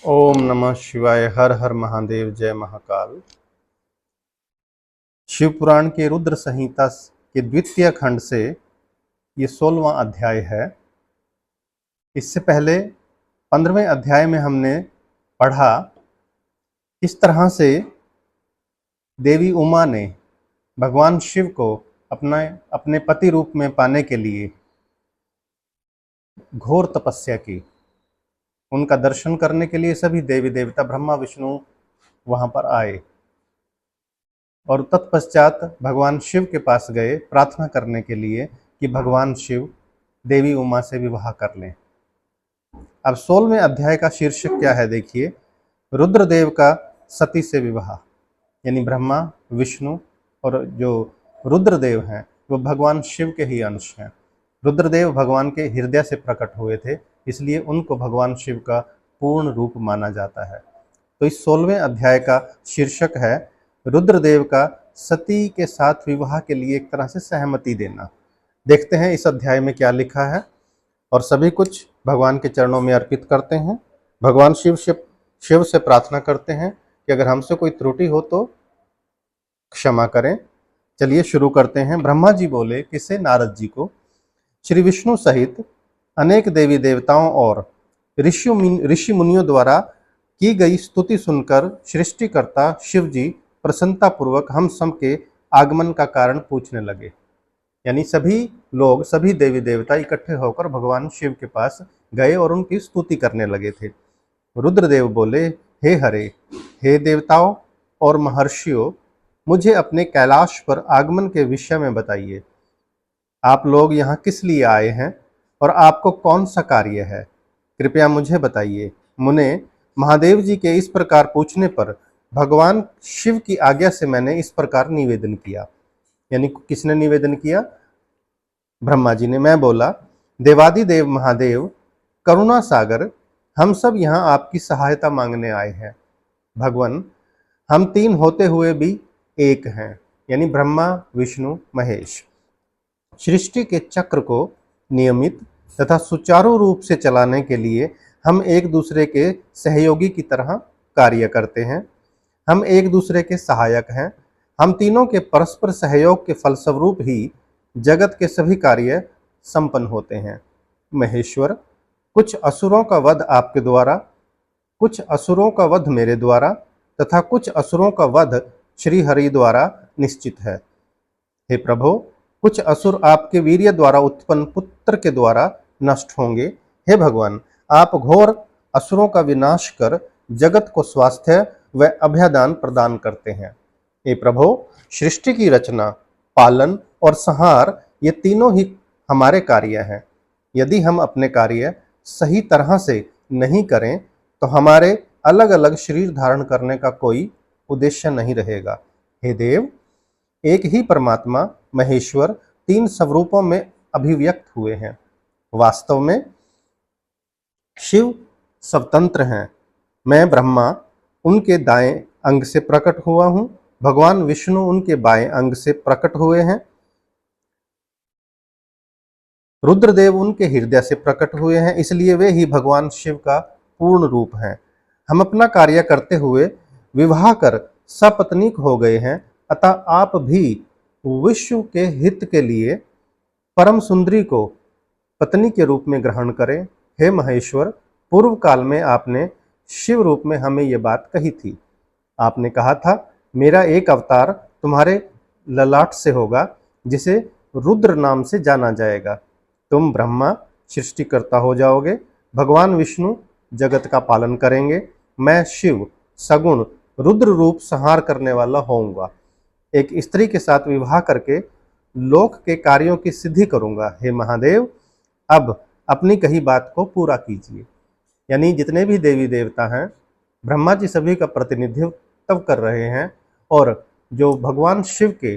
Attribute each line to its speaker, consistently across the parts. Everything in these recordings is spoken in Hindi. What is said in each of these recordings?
Speaker 1: ओम नमः शिवाय। हर हर महादेव। जय महाकाल। शिव पुराण के रुद्र संहिता के द्वितीय खंड से ये 16वां अध्याय है। इससे पहले 15वें अध्याय में हमने पढ़ा किस तरह से देवी उमा ने भगवान शिव को अपने पति रूप में पाने के लिए घोर तपस्या की। उनका दर्शन करने के लिए सभी देवी देवता ब्रह्मा विष्णु वहां पर आए और तत्पश्चात भगवान शिव के पास गए प्रार्थना करने के लिए कि भगवान शिव देवी उमा से विवाह कर लें। अब 16वें अध्याय का शीर्षक क्या है, देखिए। रुद्रदेव का सती से विवाह, यानी ब्रह्मा विष्णु और जो रुद्रदेव हैं वो भगवान शिव के ही अंश हैं। रुद्रदेव भगवान के हृदय से प्रकट हुए थे, इसलिए उनको भगवान शिव का पूर्ण रूप माना जाता है। तो इस 16वें अध्याय का शीर्षक है रुद्रदेव का सती के साथ विवाह के लिए एक तरह से सहमति देना। देखते हैं इस अध्याय में क्या लिखा है और सभी कुछ भगवान के चरणों में अर्पित करते हैं। भगवान शिव से प्रार्थना करते हैं कि अगर हमसे कोई त्रुटि हो तो क्षमा करें। चलिए शुरू करते हैं। ब्रह्मा जी बोले किसे? नारद जी को। श्री विष्णु सहित अनेक देवी देवताओं और ऋषि मुनियों द्वारा की गई स्तुति सुनकर सृष्टिकर्ता शिव जी प्रसन्नता पूर्वक हम सब के आगमन का कारण पूछने लगे। यानी सभी लोग, सभी देवी देवता इकट्ठे होकर भगवान शिव के पास गए और उनकी स्तुति करने लगे थे। रुद्रदेव बोले, हे हरे, हे देवताओं और महर्षियों, मुझे अपने कैलाश पर आगमन के विषय में बताइए। आप लोग यहाँ किस लिए आए हैं और आपको कौन सा कार्य है? कृपया मुझे बताइए। मुने महादेव जी के इस प्रकार पूछने पर भगवान शिव की आज्ञा से मैंने इस प्रकार निवेदन किया। यानी किसने निवेदन किया? ब्रह्मा जी ने। मैं बोला, देवादिदेव महादेव करुणा सागर, हम सब यहाँ आपकी सहायता मांगने आए हैं। भगवान, हम तीन होते हुए भी एक हैं, यानी ब्रह्मा विष्णु महेश। सृष्टि के चक्र को नियमित तथा सुचारू रूप से चलाने के लिए हम एक दूसरे के सहयोगी की तरह कार्य करते हैं। हम एक दूसरे के सहायक हैं। हम तीनों के परस्पर सहयोग के फलस्वरूप ही जगत के सभी कार्य संपन्न होते हैं। महेश्वर, कुछ असुरों का वध आपके द्वारा, कुछ असुरों का वध मेरे द्वारा तथा कुछ असुरों का वध श्री हरि द्वारा निश्चित है। हे प्रभु, कुछ असुर आपके वीर्य द्वारा उत्पन्न पुत्र के द्वारा नष्ट होंगे। हे भगवान, आप घोर असुरों का विनाश कर जगत को स्वास्थ्य व अभयदान प्रदान करते हैं। हे प्रभु, सृष्टि की रचना, पालन और संहार ये तीनों ही हमारे कार्य हैं। यदि हम अपने कार्य सही तरह से नहीं करें तो हमारे अलग अलग शरीर धारण करने का कोई उद्देश्य नहीं रहेगा। हे देव, एक ही परमात्मा महेश्वर तीन स्वरूपों में अभिव्यक्त हुए हैं। वास्तव में शिव स्वतंत्र हैं। मैं ब्रह्मा उनके दाएं अंग से प्रकट हुआ हूं, भगवान विष्णु उनके बाएं अंग से प्रकट हुए हैं, रुद्रदेव उनके हृदय से प्रकट हुए हैं, इसलिए वे ही भगवान शिव का पूर्ण रूप हैं। हम अपना कार्य करते हुए विवाह कर सपत्नीक हो गए हैं, अतः आप भी विश्व के हित के लिए परम सुंदरी को पत्नी के रूप में ग्रहण करें। हे महेश्वर, पूर्व काल में आपने शिव रूप में हमें ये बात कही थी। आपने कहा था, मेरा एक अवतार तुम्हारे ललाट से होगा जिसे रुद्र नाम से जाना जाएगा। तुम ब्रह्मा सृष्टिकर्ता हो जाओगे, भगवान विष्णु जगत का पालन करेंगे, मैं शिव सगुण रुद्र रूप संहार करने वाला होऊंगा। एक स्त्री के साथ विवाह करके लोक के कार्यों की सिद्धि करूंगा। हे महादेव, अब अपनी कही बात को पूरा कीजिए। यानी जितने भी देवी देवता हैं, ब्रह्मा जी सभी का प्रतिनिधित्व कर रहे हैं और जो भगवान शिव के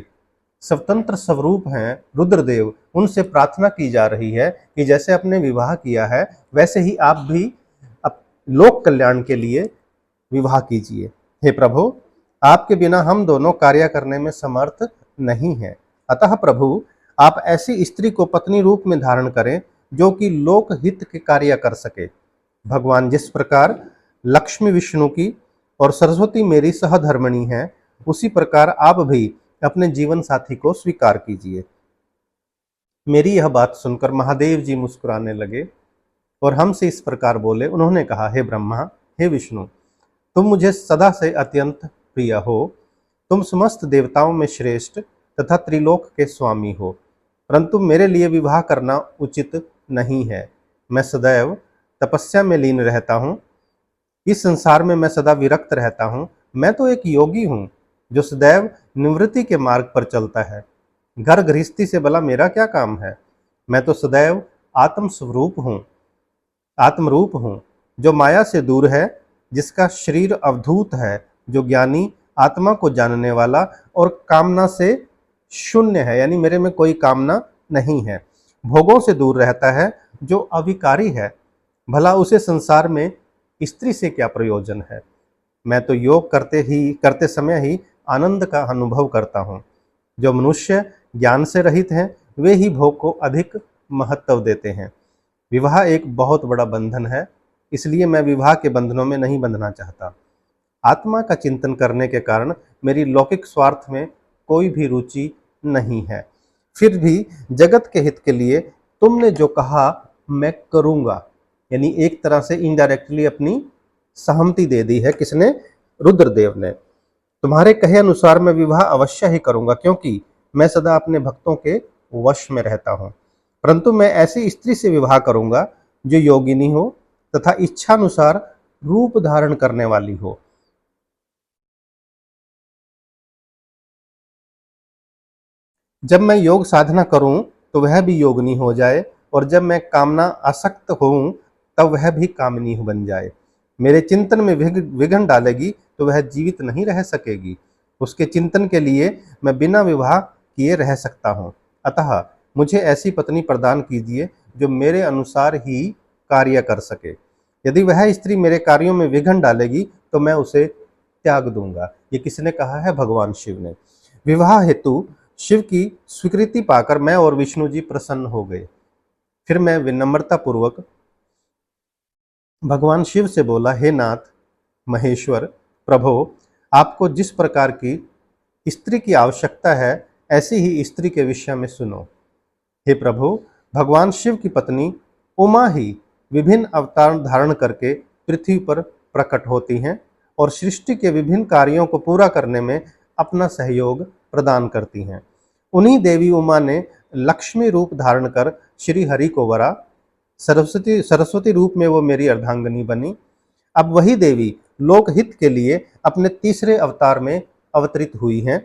Speaker 1: स्वतंत्र स्वरूप हैं रुद्रदेव, उनसे प्रार्थना की जा रही है कि जैसे आपने विवाह किया है वैसे ही आप भी लोक कल्याण के लिए विवाह कीजिए। हे प्रभु, आपके बिना हम दोनों कार्य करने में समर्थ नहीं हैं, अतः प्रभु आप ऐसी स्त्री को पत्नी रूप में धारण करें जो कि लोक हित के कार्य कर सके। भगवान जिस प्रकार लक्ष्मी विष्णु की और सरस्वती मेरी सहधर्मिणी है, उसी प्रकार आप भी अपने जीवन साथी को स्वीकार कीजिए। मेरी यह बात सुनकर महादेव जी मुस्कुराने लगे और हमसे इस प्रकार बोले। उन्होंने कहा, हे ब्रह्मा, हे विष्णु, तुम मुझे सदा से अत्यंत प्रिय हो। तुम समस्त देवताओं में श्रेष्ठ तथा त्रिलोक के स्वामी हो, परंतु मेरे लिए विवाह करना उचित नहीं है। मैं सदैव तपस्या में लीन रहता हूँ। इस संसार में मैं सदा विरक्त रहता हूँ। मैं तो एक योगी हूँ जो सदैव निवृत्ति के मार्ग पर चलता है। घर गृहस्थी से भला मेरा क्या काम है। मैं तो सदैव आत्मरूप हूँ जो माया से दूर है, जिसका शरीर अवधूत है, जो ज्ञानी, आत्मा को जानने वाला और कामना से शून्य है, यानी मेरे में कोई कामना नहीं है। भोगों से दूर रहता है, जो अविकारी है। भला उसे संसार में स्त्री से क्या प्रयोजन है। मैं तो योग करते समय ही आनंद का अनुभव करता हूँ। जो मनुष्य ज्ञान से रहित हैं, वे ही भोग को अधिक महत्व देते हैं। विवाह एक बहुत बड़ा बंधन है, इसलिए मैं विवाह के बंधनों में नहीं बंधना चाहता। आत्मा का चिंतन करने के कारण मेरी लौकिक स्वार्थ में कोई भी रुचि नहीं है। फिर भी जगत के हित के लिए तुमने जो कहा मैं करूंगा, यानी एक तरह से इनडायरेक्टली अपनी सहमति दे दी है। किसने? रुद्रदेव ने। तुम्हारे कहे अनुसार मैं विवाह अवश्य ही करूंगा, क्योंकि मैं सदा अपने भक्तों के वश में रहता हूँ। परंतु मैं ऐसी स्त्री से विवाह करूंगा जो योगिनी हो तथा इच्छानुसार रूप धारण करने वाली हो। जब मैं योग साधना करूं तो वह भी योगिनी हो जाए, और जब मैं कामना आसक्त हूं तब वह भी कामिनी बन जाए। मेरे चिंतन में विघ्न डालेगी तो वह जीवित नहीं रह सकेगी। उसके चिंतन के लिए मैं बिना विवाह किए रह सकता हूं। अतः मुझे ऐसी पत्नी प्रदान कीजिए जो मेरे अनुसार ही कार्य कर सके। यदि वह स्त्री मेरे कार्यों में विघ्न डालेगी तो मैं उसे त्याग दूंगा। ये किसने कहा है? भगवान शिव ने। विवाह हेतु शिव की स्वीकृति पाकर मैं और विष्णु जी प्रसन्न हो गए। फिर मैं विनम्रता पूर्वक भगवान शिव से बोला, हे नाथ, महेश्वर, प्रभो, आपको जिस प्रकार की स्त्री की आवश्यकता है, ऐसी ही स्त्री के विषय में सुनो। हे प्रभु, भगवान शिव की पत्नी उमा ही विभिन्न अवतार धारण करके पृथ्वी पर प्रकट होती हैं और सृष्टि के विभिन्न कार्यों को पूरा करने में अपना सहयोग प्रदान करती हैं। उन्हीं देवी उमा ने लक्ष्मी रूप धारण कर श्री हरि को वरा। सरस्वती रूप में वो मेरी अर्धांगिनी बनी। अब वही देवी लोकहित के लिए अपने तीसरे अवतार में अवतरित हुई हैं।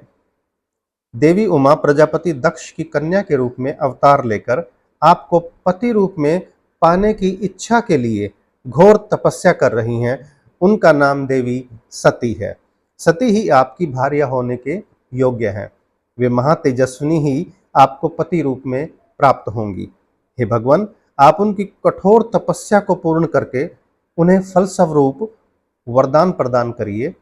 Speaker 1: देवी उमा प्रजापति दक्ष की कन्या के रूप में अवतार लेकर आपको पति रूप में पाने की इच्छा के लिए घोर तपस्या कर रही हैं। उनका नाम देवी सती है। सती ही आपकी भार्या होने के योग्य हैं। वे महातेजस्विनी ही आपको पति रूप में प्राप्त होंगी। हे भगवान, आप उनकी कठोर तपस्या को पूर्ण करके उन्हें फलस्वरूप वरदान प्रदान करिए।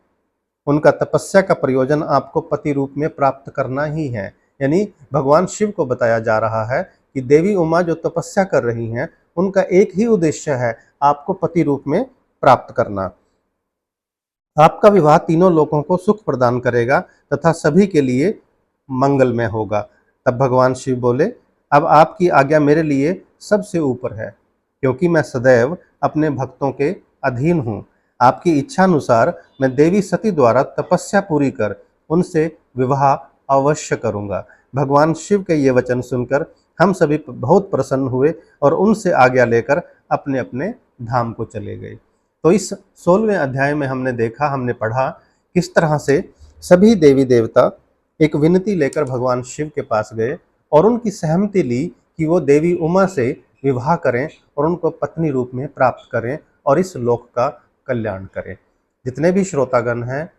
Speaker 1: उनका तपस्या का प्रयोजन आपको पति रूप में प्राप्त करना ही है। यानी भगवान शिव को बताया जा रहा है कि देवी उमा जो तपस्या कर रही हैं, उनका एक ही उद्देश्य है, आपको पति रूप में प्राप्त करना। आपका विवाह तीनों लोगों को सुख प्रदान करेगा तथा सभी के लिए मंगलमय होगा। तब भगवान शिव बोले, अब आपकी आज्ञा मेरे लिए सबसे ऊपर है, क्योंकि मैं सदैव अपने भक्तों के अधीन हूँ। आपकी इच्छा अनुसार मैं देवी सती द्वारा तपस्या पूरी कर उनसे विवाह अवश्य करूँगा। भगवान शिव के ये वचन सुनकर हम सभी बहुत प्रसन्न हुए और उनसे आज्ञा लेकर अपने अपने धाम को चले गए। तो इस 16वें अध्याय में हमने पढ़ा किस तरह से सभी देवी देवता एक विनती लेकर भगवान शिव के पास गए और उनकी सहमति ली कि वो देवी उमा से विवाह करें और उनको पत्नी रूप में प्राप्त करें और इस लोक का कल्याण करें। जितने भी श्रोतागण हैं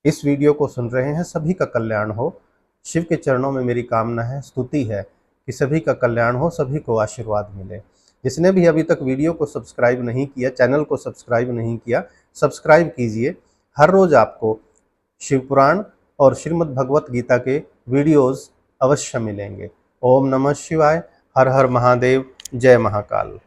Speaker 1: इस वीडियो को सुन रहे हैं, सभी का कल्याण हो। शिव के चरणों में मेरी कामना है, स्तुति है कि सभी का कल्याण हो, सभी को आशीर्वाद मिले। जिसने भी अभी तक वीडियो को सब्सक्राइब नहीं किया, चैनल को सब्सक्राइब नहीं किया, सब्सक्राइब कीजिए। हर रोज आपको शिव पुराण और श्रीमद् भगवत गीता के वीडियोस अवश्य मिलेंगे। ओम नमः शिवाय। हर हर महादेव। जय महाकाल।